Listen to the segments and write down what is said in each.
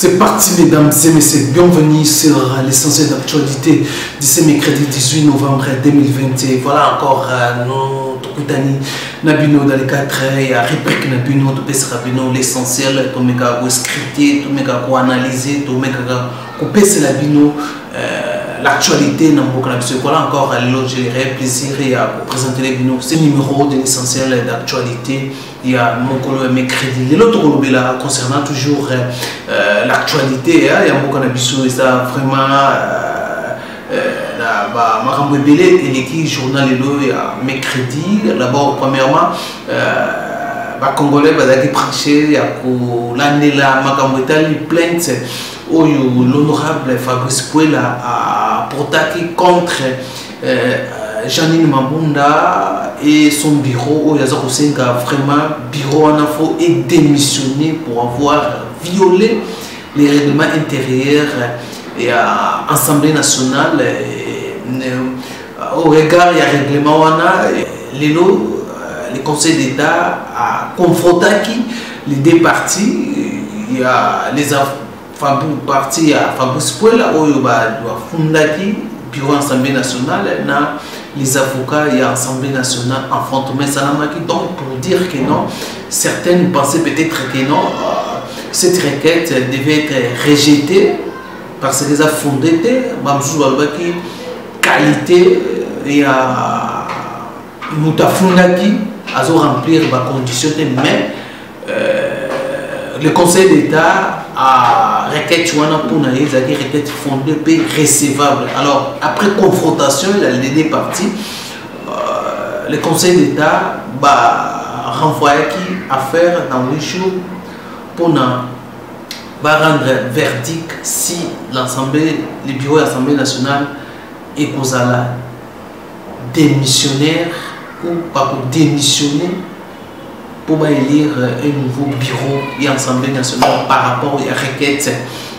C'est parti mesdames et messieurs, bienvenue sur l'essentiel d'actualité de ce mercredi 18 novembre 2020. Voilà encore notre Koutani Nabino dans les 4 et à réplique Nabino de Pes Rabino, l'essentiel, tout méga scripté, tout méga analysé, tout méga coupé c'est Nabino. L'actualité n'a pas de voilà encore j'ai plaisir à vous présenter les binos ce numéro de l'essentiel d'actualité. Il y a mon collègue mercredi l'autre là concernant toujours l'actualité. Il y a beaucoup de et ça vraiment ma belé et l'équipe journal et mercredi d'abord premièrement Congolais qui prêché pour l'année là Makamwetali plainte où l'honorable Fabrice Puela a porté contre Janine Mabunda et son bureau où il y a vraiment bureau en info et démissionné pour avoir violé les règlements intérieurs et à l'Assemblée nationale. Au regard du règlement le Conseil d'État a confronté les deux partis. Il y a les parti à Fabrice Puela où il y a fondé bureau Assemblée nationale, les avocats et l'Assemblée nationale affrontement Salamaki. Donc pour dire que non, certaines pensaient peut-être que non, cette requête devait être rejetée parce que les a fondé qui qualité et à Moutafundaki à remplir les conditions, mais le Conseil d'État a requête pour requête fondée et recevable. Alors après confrontation, il a les deux parties. Le Conseil d'État va renvoyer affaire dans 8 jours pour rendre verdict si l'Assemblée, le bureau de l'Assemblée nationale est démissionnaire ou pas pour démissionner pour élire un nouveau bureau et l'Assemblée nationale par rapport à la requête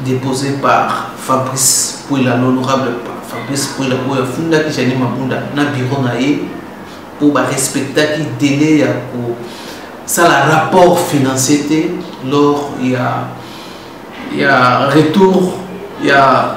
déposée par Fabrice Puela, l'honorable Fabrice Puela, pour fonder Janine Mabunda dans le bureau pour respecter le délai pour ça le rapport financier lors il y a retour il y a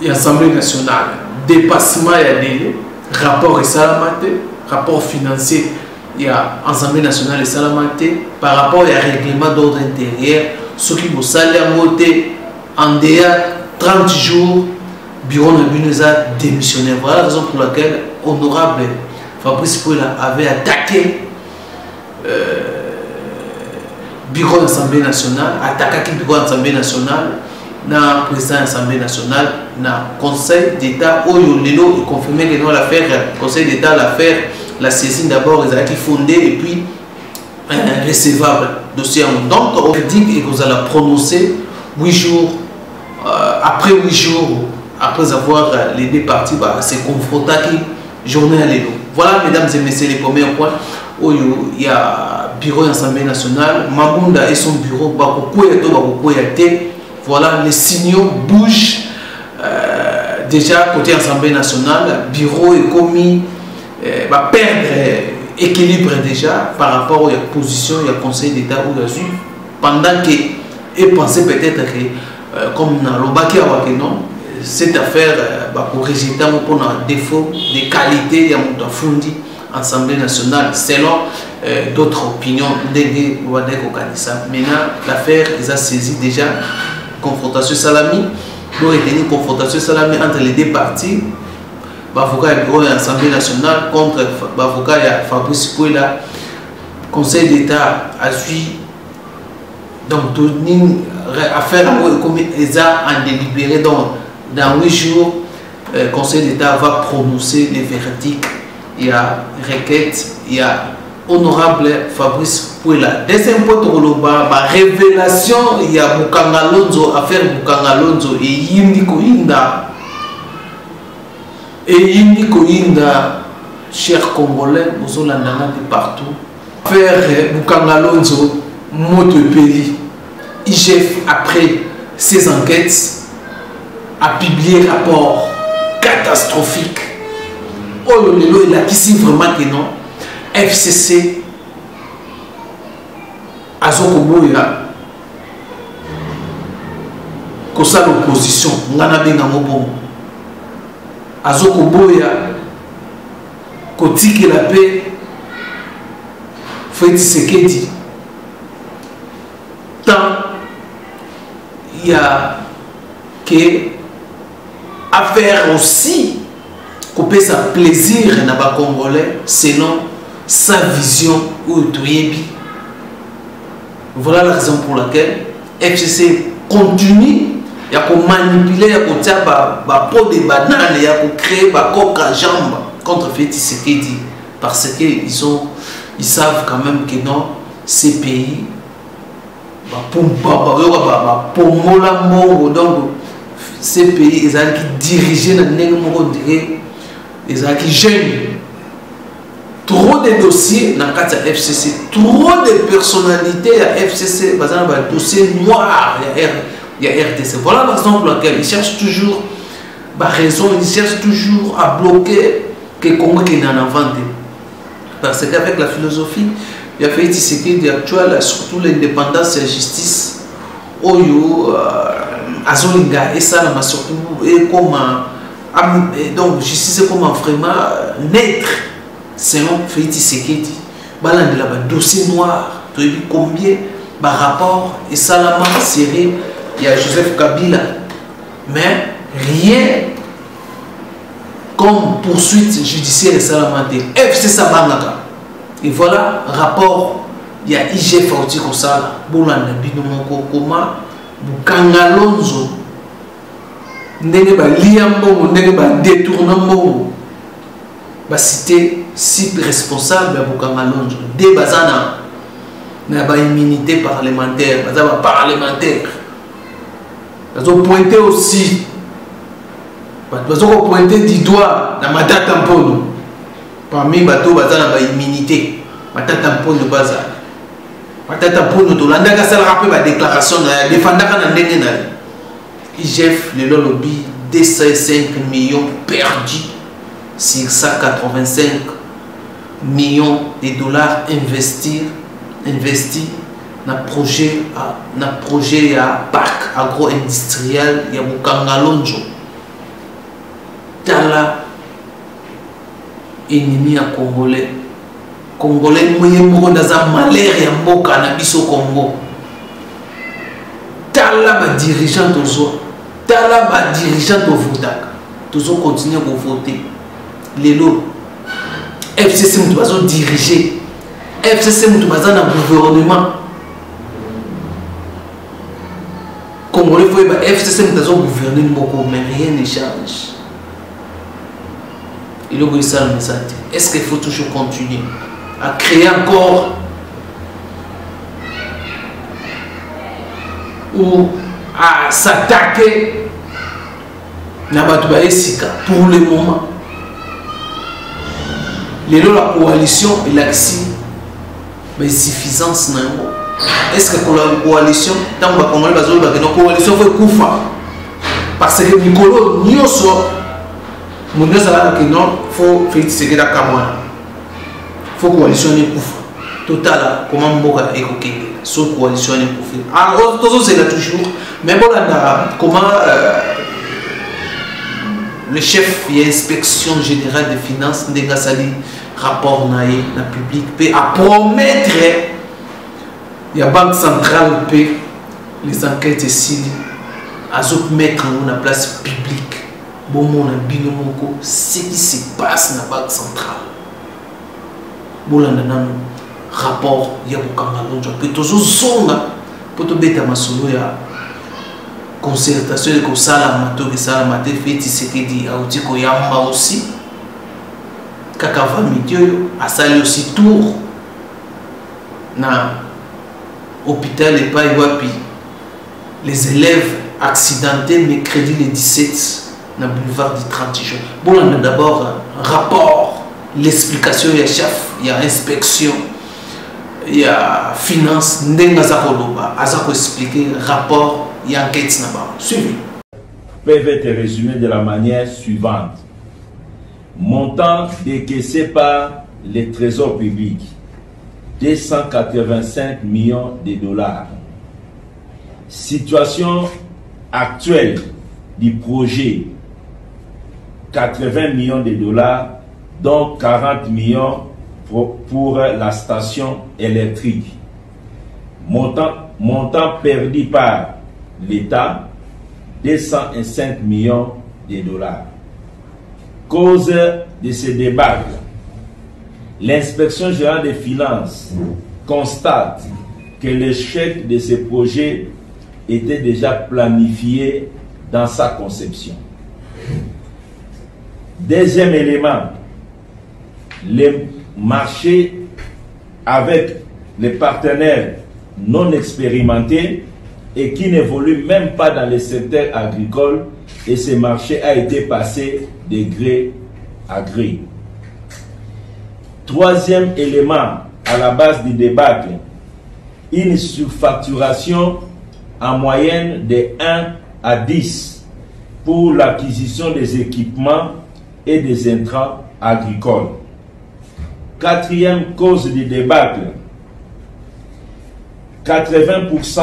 l'Assemblée nationale dépassement il y a délai rapport et salamate rapport financier. Il y a l'Assemblée nationale et Salamate par rapport au règlement d'ordre intérieur, ce qui vous salaire voté en dehors 30 jours, bureau de a démissionné. Voilà la raison pour laquelle honorable Fabrice Puela avait attaqué bureau de l'Assemblée nationale, attaqué le bureau de l'Assemblée nationale, dans le président de l'Assemblée nationale, dans le Conseil d'État, où il a confirmé que l'affaire, le Conseil d'État l'affaire. La saisine d'abord ils ont fondé et puis recevable dossier. Donc on dit que vous allez prononcer 8 jours après 8 jours après avoir les deux parties se confronter à journée à l'élo. Voilà mesdames et messieurs les premiers points où il y a bureau de l'Assemblée nationale, Mabunda et son bureau voilà les signaux bougent déjà côté Assemblée nationale, bureau est commis va perdre équilibre déjà par rapport à la position et au Conseil d'État où il a eu pendant qu'il pensait peut-être que comme dans le bac non cette affaire pour rejeter pour un défaut de qualité de la fondi Assemblée nationale selon d'autres opinions dédiées au maintenant l'affaire ils a saisi déjà confrontation salami pour retenir confrontation salami entre les deux parties. L'avocat du bureau de l'Assemblée nationale contre l'avocat Fabrice Puela, Conseil d'État a suivi donc affaire comme ils ont délibéré dans 8 jours, le Conseil d'État va prononcer les verdicts. Il y a requête, il y a honorable Fabrice Puela. Deuxième point de révélation, il y a Bukanga Lonzo, affaire Bukanga Lonzo et Yindi Koinda. Et Yindi Koinda, chers Congolais, nous allons de partout. Faire Bukanga Lonzo, Motopeli, IGF, après ces enquêtes, a publié un rapport catastrophique. Oh, il a dit vraiment que non. FCC, Azokoboya, ça l'opposition ngana benga mobongo azoko boya kotiki la paix Félix Tshisekedi tant il y a que à faire aussi couper sa plaisir na ba congolais selon sa vision ou toyebi. Voilà la raison pour laquelle FCC continue ya ko manipuler ya ko tia ba pot de banane ya ko créer ba coca jambe contre Félix Tshisekedi parce que ils savent quand même que non ces pays donc ces pays ils ont dirigé dans ils ont jeunes trop de dossiers dans le FCC trop de personnalités à FCC dans un dossier noir il y a RDC. Voilà la raison pour laquelle ils cherchent toujours raison, ils cherchent toujours à bloquer que Congo qui est en avant. Parce qu'avec la philosophie, il y a fait Tshisekedi actuel, surtout l'indépendance et la justice, Oyo, Azolinga, et ça, surtout, et comment, donc, justice est comment vraiment naître, selon Félix Tshisekedi. Balan de là, dossier noir, tu as vu combien, rapport, et ça, la marque série, il y a Joseph Kabila, mais rien comme poursuite judiciaire et salamandé. FC Sabangaka. Et voilà, rapport, il y a IG Fauti Kosala, Boulanda, Binomoko, Koma, Bukangalonzo, Ndenge ba liambo, Ndenge ba détournement, ba cité si responsable à Bukangalonzo, des bazana, n'a pas immunité parlementaire, bazaba parlementaire. Ils ont pointé aussi. Ils ont pointé du doigt dans ma date tampono. Parmi les bateaux, ils ont une immunité. Ma date tampono de base. Ma date tampono de l'Andaka, ça rappelle ma déclaration. Défendant un IGF, le lobby, 205 millions perdus sur 185 millions de dollars investis dans le projet à parc agro-industriel ya Bukangalonzo. Tala ennemi à Congolais. Congolais moyen moko dans un malheur ya mboka na biso Congo. Tala ba dirigeant tozo. Tala ba dirigeant to votaka. Tozo continuer à voter. Lelo FCC mutu bazo diriger. FCC mutu baza na gouvernement. Congolais faut ba FCC mutu bazo gouverner mboko mais rien ne change. Il faut ça le message. Est-ce qu'il faut toujours continuer à créer encore ou à s'attaquer pour le moment? La coalition et l'action, mais suffisance. Est-ce que pour la coalition, tant que la coalition fait koufa parce que Nicolo Nyoso. Mon Dieu, ça que non, il faut faire ce que la Cameroun. Il faut coalitionner pour total, comment Mboka est OK. Sauf coalitionner pour faire. Alors, tout ça, c'est là toujours. Mais bon, comment le chef de l'inspection générale des finances, Ndegasali, rapport na public, peut promettre, il y a la Banque centrale, les enquêtes ici, à mettre en place publique. Bon, ce qui se passe dans la Banque centrale. Bon, là, rapport, il y a beaucoup de choses. Pour te mettre à ma solo, il y a concertation de Salamate, fait Tshisekedi, Autiko Yamba aussi. Kakava Midioyo, a sali aussi tour. Na hôpital et pas Iwapi. Les élèves accidentés, mercredi le 17. Dans le boulevard du 30 jours. Bon, on a d'abord un rapport, l'explication, il y a chef, il y a inspection, il y a finance, Ndengazakoloba, Azako expliquer, rapport, il y a enquête. Suivi. Peuvent être résumés de la manière suivante. Montant décaissé par les trésors publics, 285 millions de dollars. Situation actuel du projet, 80 millions de dollars, dont 40 millions pour la station électrique. Montant perdu par l'État, 205 millions de dollars. Cause de ce débat, l'inspection générale des finances constate que l'échec de ce projet était déjà planifié dans sa conception. Deuxième élément, les marchés avec les partenaires non expérimentés et qui n'évoluent même pas dans le secteur agricole, et ce marché a été passé de gré à gré. Troisième élément à la base du débat, une surfacturation en moyenne de 1 à 10 pour l'acquisition des équipements et des intrants agricoles. Quatrième cause du débâcle, 80%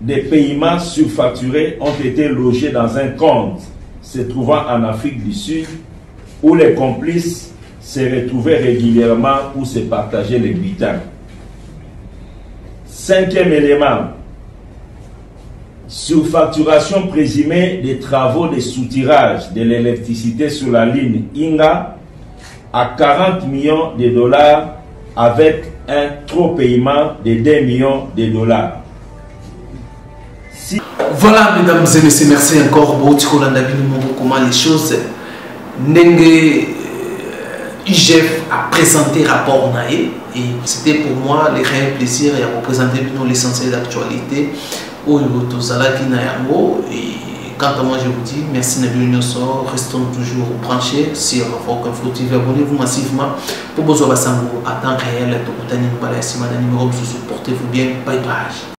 des paiements surfacturés ont été logés dans un compte se trouvant en Afrique du Sud, où les complices se retrouvaient régulièrement pour se partager les bulletins. Cinquième élément, surfacturation présumée des travaux de soutirage de l'électricité sur la ligne Inga à 40 millions de dollars avec un trop paiement de 2 millions de dollars. Voilà, mesdames et messieurs, merci encore. Comment les choses. Nenge IGF a présenté rapport Naé et c'était pour moi le réel plaisir de représenter l'essentiel d'actualité au Tozalaki Nayango. Et quant à moi, je vous dis merci de l'Union Sor. Restons toujours branchés sur Rock Info TV. Abonnez-vous massivement pour Bozo Basango à temps réel. Portez-vous bien. Bye bye.